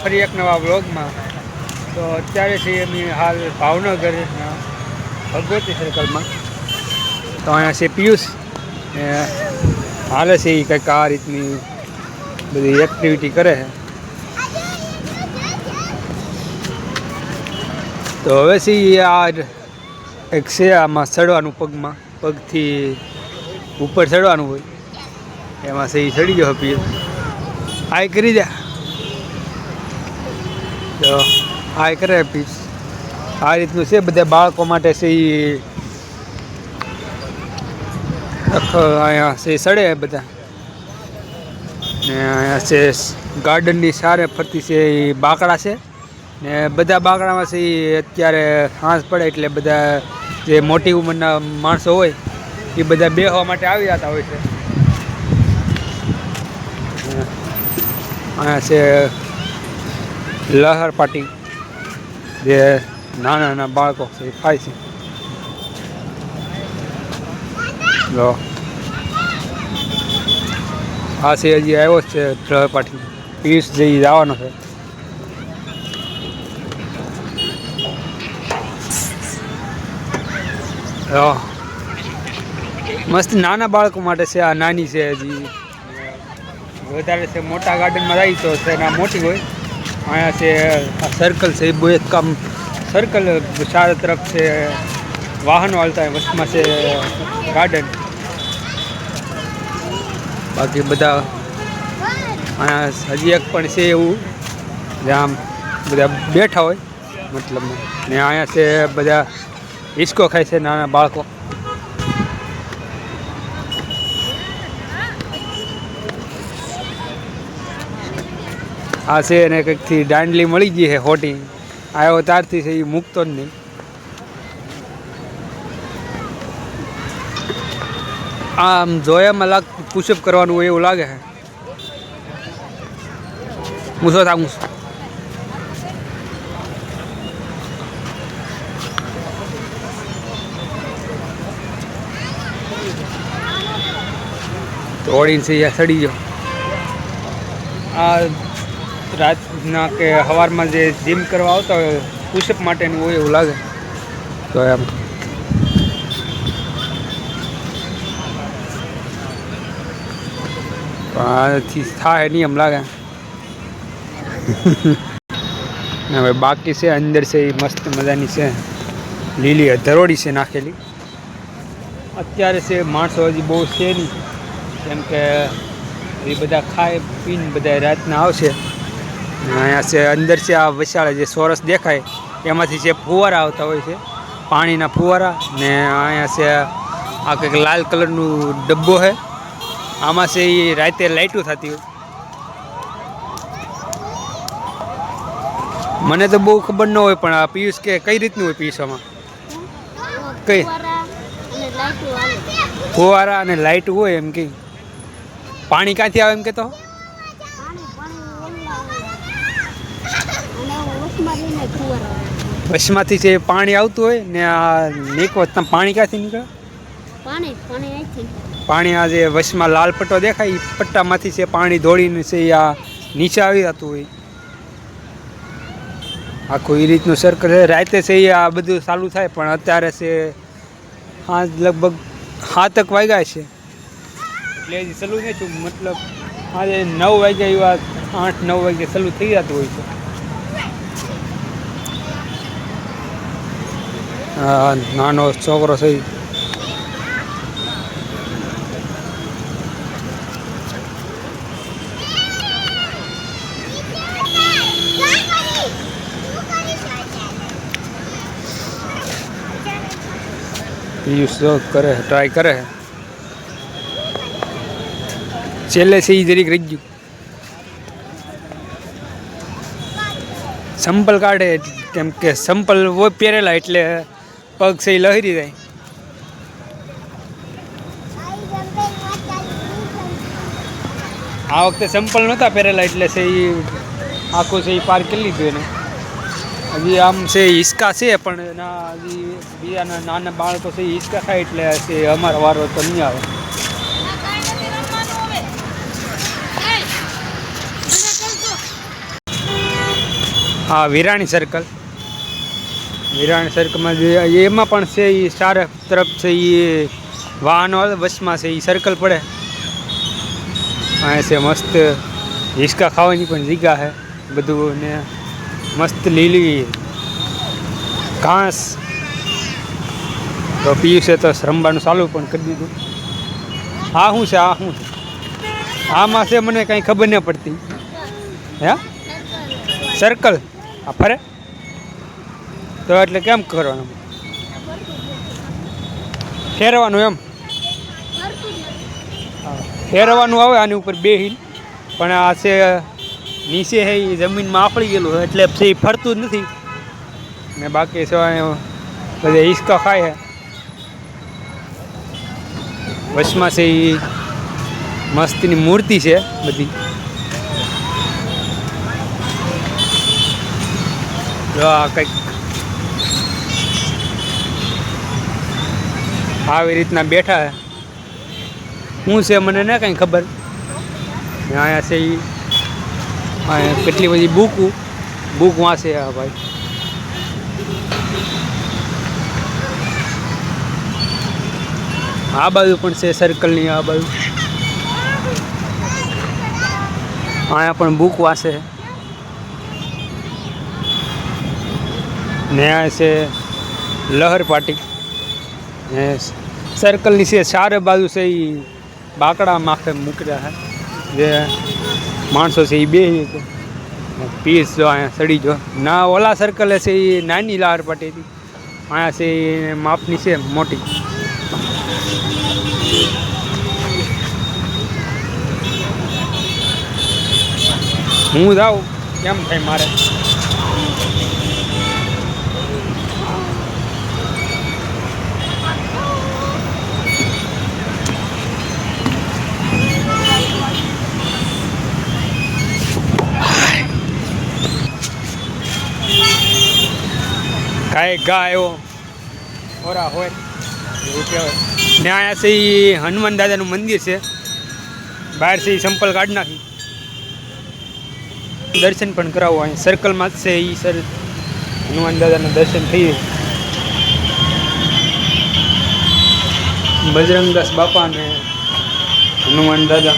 ફરી એક નવા બ્લોગમાં. તો અત્યારે છે એમ હાલ ભાવનગરના ભગવતી સર્કલમાં. તો અહીંયા છે પિયુષ હાલે છે એ કંઈક આ રીતની બધી એક્ટિવિટી કરે છે. તો હવે છે આ એક છે આમાં ચડવાનું પગથી ઉપર ચડવાનું હોય એમાં છે એ ચડી ગયો પિયુષ. હાય કરી દે. તો હાય કરે પિયુષ. આ રીતનું છે બધા બાળકો માટે છે એ અહીંયા છે સડે બધા ને અહીંયા છે ગાર્ડનની સારે ફરતી છે એ બાકડા છે ને બધા બાકડામાં છે એ અત્યારે સાંજ પડે એટલે બધા જે મોટી ઉંમરના માણસો હોય એ બધા બેસવા માટે આવી જતા હોય છે. અહીંયા છે લહર પાટી જે નાના નાના બાળકો છે એ ખાય છે. લો આ છે હજી આવ્યો જ છે લહર પાટી. પીસ જઈ જવાનો છે. મસ્ત નાના બાળકો માટે છે. આ નાની છે હજી વધારે છે મોટા ગાર્ડનમાં જાય તો છે ના મોટી હોય. અહીંયા છે આ સર્કલ છે એ એક કામ સર્કલ ચારે તરફ છે વાહનો હાલતા હોય. વચમાં છે ગાર્ડન. બાકી બધા અહીંયા હજી એક પણ છે એવું જ્યાં બધા બેઠા હોય મતલબ ને અહીંયા છે બધા હિસકો ખાય છે નાના બાળકો. આ છે એને કંઈકથી દાંડલી મળી ગઈ છે ખોટી. આવ્યો તારથી છે એ મૂકતો જ નહીં. આમ જોયામાં લાગતું પુશઅપ કરવાનું હોય એવું લાગે છે. મૂસો થા મૂસો. દોડીને છે સડી ગયો. આ રાતના કે સવારમાં જે જીમ કરવા આવતા હોય પુશઅપ માટેનું હોય એવું લાગે. તો એમ આથી થાય નહીં એમ લાગે. હવે બાકી છે અંદર છે એ મસ્ત મજાની છે લીલી ધરોડી છે નાખેલી. અત્યારે છે માણસો હજી બહુ છે નહીં કેમ કે એ બધા ખાય પીને બધા રાતના આવશે. અહીંયા છે અંદર છે આ વિશાળ જે સોરસ દેખાય એમાંથી જે ફુવારા આવતા હોય છે પાણીના ફુવારા. ને અહીંયા છે આ કંઈક લાલ કલરનું ડબ્બો છે. આમાં છે એ રાતે લાઇટું થતી હોય. મને તો બહુ ખબર ન હોય પણ આ પિયુષ કે કઈ રીતનું હોય પિયુષમાં કઈ ફુવારા અને લાઇટ હોય એમ કે પાણી ક્યાંથી આવે એમ કે તો બસમાંથી છે પાણી આવતું હોય ને આ નીકળતા પાણી ક્યાંથી નીકળે પાણી આ જે વચમાં લાલ પટ્ટો દેખાય એ પટ્ટામાંથી છે પાણી દોડીને છે આ નીચે આવી જતું હોય. આખું એ રીતનું સર્કલ છે. રાતે છે એ આ બધું ચાલુ થાય પણ અત્યારે છે હા લગભગ 7 વાગ્યા છે એટલે હજી ચાલુ નથી. મતલબ આજે 9 વાગ્યા એવા 8-9 વાગ્યા ચાલુ થઈ જતું હોય છે. નાનો છોકરો છે પિયુષ કરે ટ્રાય કરે છેલ્લે છે એ જરીક રહી ગયું. સંપલ કાઢે કેમ કે સંપલ હોય પહેરેલા એટલે પગ છે એ લહેરી જાય. આ વખતે સંપલ નહોતા પહેરેલા એટલે છે એ આખું છે એ પાર કરી લીધું એને. હજી આમ છે હિસકા છે પણ એના હજી બીજાના નાના બાળકો છે હિસકા થાય એટલે છે અમારો વારો તો નહીં આવે. હા, વિરાણી સર્કલ. વિરાણી સર્કલમાં એમાં પણ છે એ ચારે તરફ છે એ વાહનો વચમાં છે એ સર્કલ પડે. અહીંયા છે મસ્ત હિંચકા ખાવાની પણ જગ્યા છે બધું ને મસ્ત લીલી ઘાસ. તો પિયુષે તો રમવાનું ચાલુ પણ કરી દીધું. આ શું છે? આ શું છે? આમાં છે મને કાંઈ ખબર ન પડતી. હે સર્કલ આ ફરે તો એટલે કેમ કરવાનું? ફેરવાનું એમ? ફેરવાનું આવે આની ઉપર બે હિલ પણ આ છે નીચે છે એ જમીનમાં આફળી ગયેલું એટલે એ ફરતું જ નથી ને બાકી છે બધા હિંચકા ખાય છે. વચમાં છે એ મસ્તીની મૂર્તિ છે બધી. જો આ કંઈક આવી રીતના બેઠા છે. શું છે મને ને કંઈ ખબર. અહીંયા છે એ અહીંયા કેટલી બધી બુક વાંચે આ ભાઈ. આ બાજુ પણ છે સર્કલની આ બાજુ. અહીંયા પણ બુક વાંચે ને આ છે લહર પાટી ને સર્કલની છે ચારે બાજુ છે એ બાકડા માથે મૂકેલા છે જે માણસો છે એ બે પીસ જો અહીંયા સડી જો ના ઓલા સર્કલે છે એ નાની લહર પાટી હતી. અહીંયા છે એ માપની છે મોટી. હું જાઉં કેમ થાય મારે? કાંઈ ગા એવો ઓરા હોય એવું કહેવાય. ને અહીંયા છે એ હનુમાન દાદાનું મંદિર છે. બહાર છે એ સંપલ કાઢી નાખી. દર્શન પણ કરાવો. અહીંયા સર્કલમાં જ છે એ સર હનુમાન દાદાના દર્શન થઈ. બજરંગદાસ બાપા ને હનુમાન દાદા